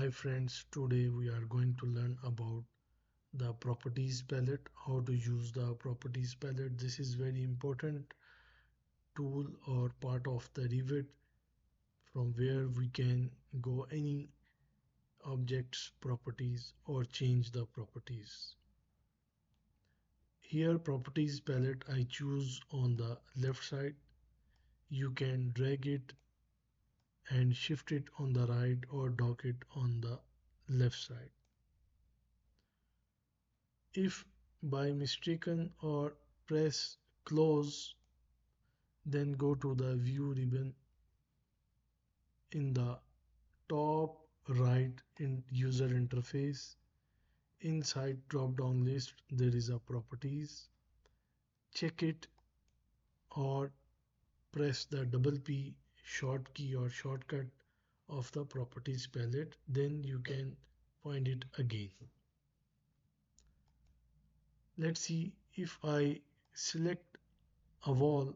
Hi friends, today we are going to learn about the properties palette, how to use the properties palette. This is very important tool or part of the Revit from where we can go any objects properties or change the properties. Here properties palette I choose on the left side. You can drag it and shift it on the right or dock it on the left side. If by mistaken or press close, then go to the view ribbon in the top right in user interface. Inside drop down list there is a properties. Check it or press the double P short key or shortcut of the properties palette, then you can find it again. Let's see, if I select a wall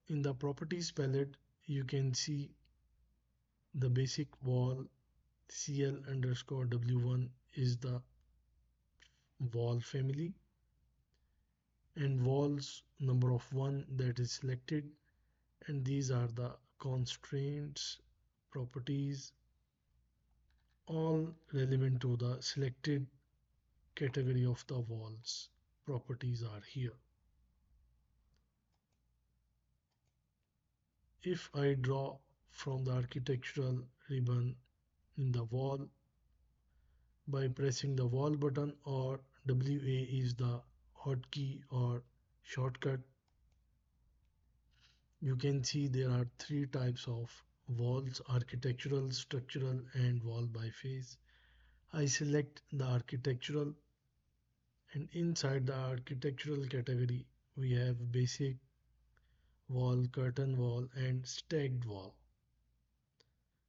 in the properties palette, you can see the basic wall CL_W1 is the wall family, and walls number of 1 that is selected, and these are the constraints properties all relevant to the selected category of the walls properties are here. If I draw from the architectural ribbon in the wall by pressing the wall button, or WA is the hotkey or shortcut, you can see there are 3 types of walls: architectural, structural, and wall by phase. I select the architectural, and inside the architectural category we have basic wall, curtain wall, and stacked wall.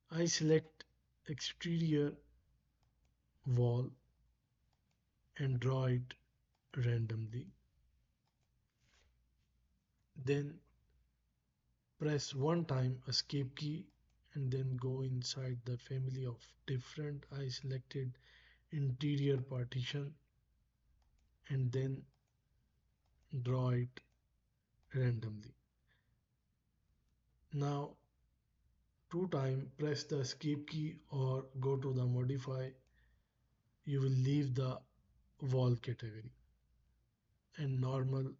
I select exterior wall and draw it randomly. Then press one time escape key and then go inside the family of different. I selected interior partition and then draw it randomly. Now two time press the escape key or go to the modify. You will leave the wall category and normal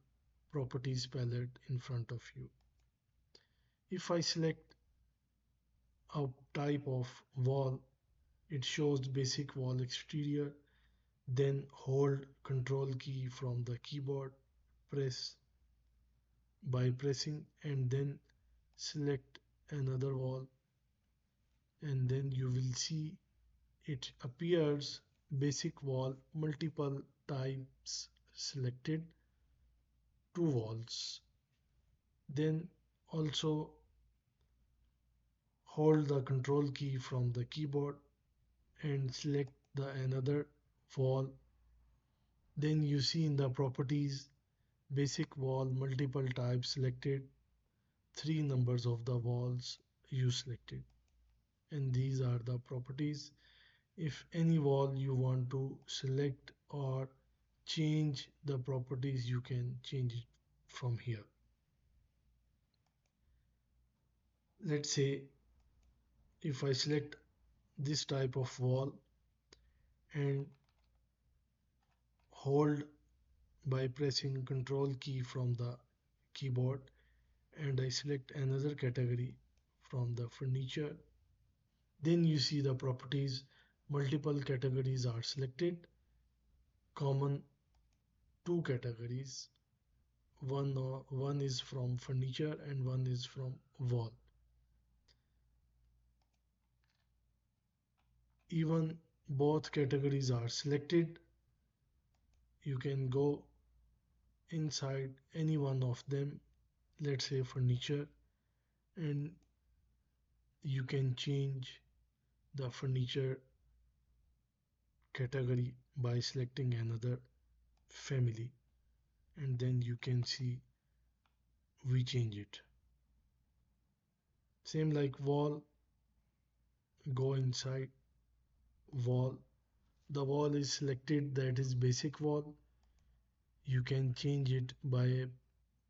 properties palette in front of you. If I select a type of wall, it shows basic wall exterior, then hold control key from the keyboard, press by pressing, and then select another wall, and then you will see it appears basic wall, multiple types selected, 2 walls. Then also hold the control key from the keyboard and select the another wall. Then you see in the properties basic wall, multiple types selected, 3 numbers of the walls you selected, and these are the properties. If any wall you want to select or change the properties, you can change it from here. Let's say if I select this type of wall and hold by pressing control key from the keyboard, and I select another category from the furniture, then you see the properties, multiple categories are selected, common 2 categories, one is from furniture and one is from wall. Even both categories are selected, you can go inside any one of them, let's say furniture, and you can change the furniture category by selecting another family, and then you can see we change it. Same like wall, go inside wall. The wall is selected, that is basic wall. You can change it by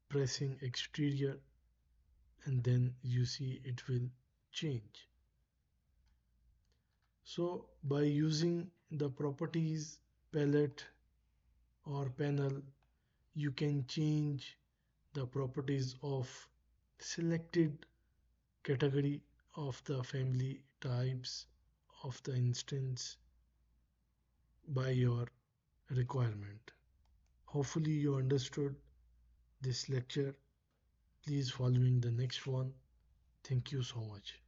pressing exterior, and then you see it will change. So by using the properties palette or panel, you can change the properties of selected category of the family types of the instance by your requirement. Hopefully you understood this lecture. Please following the next one. Thank you so much.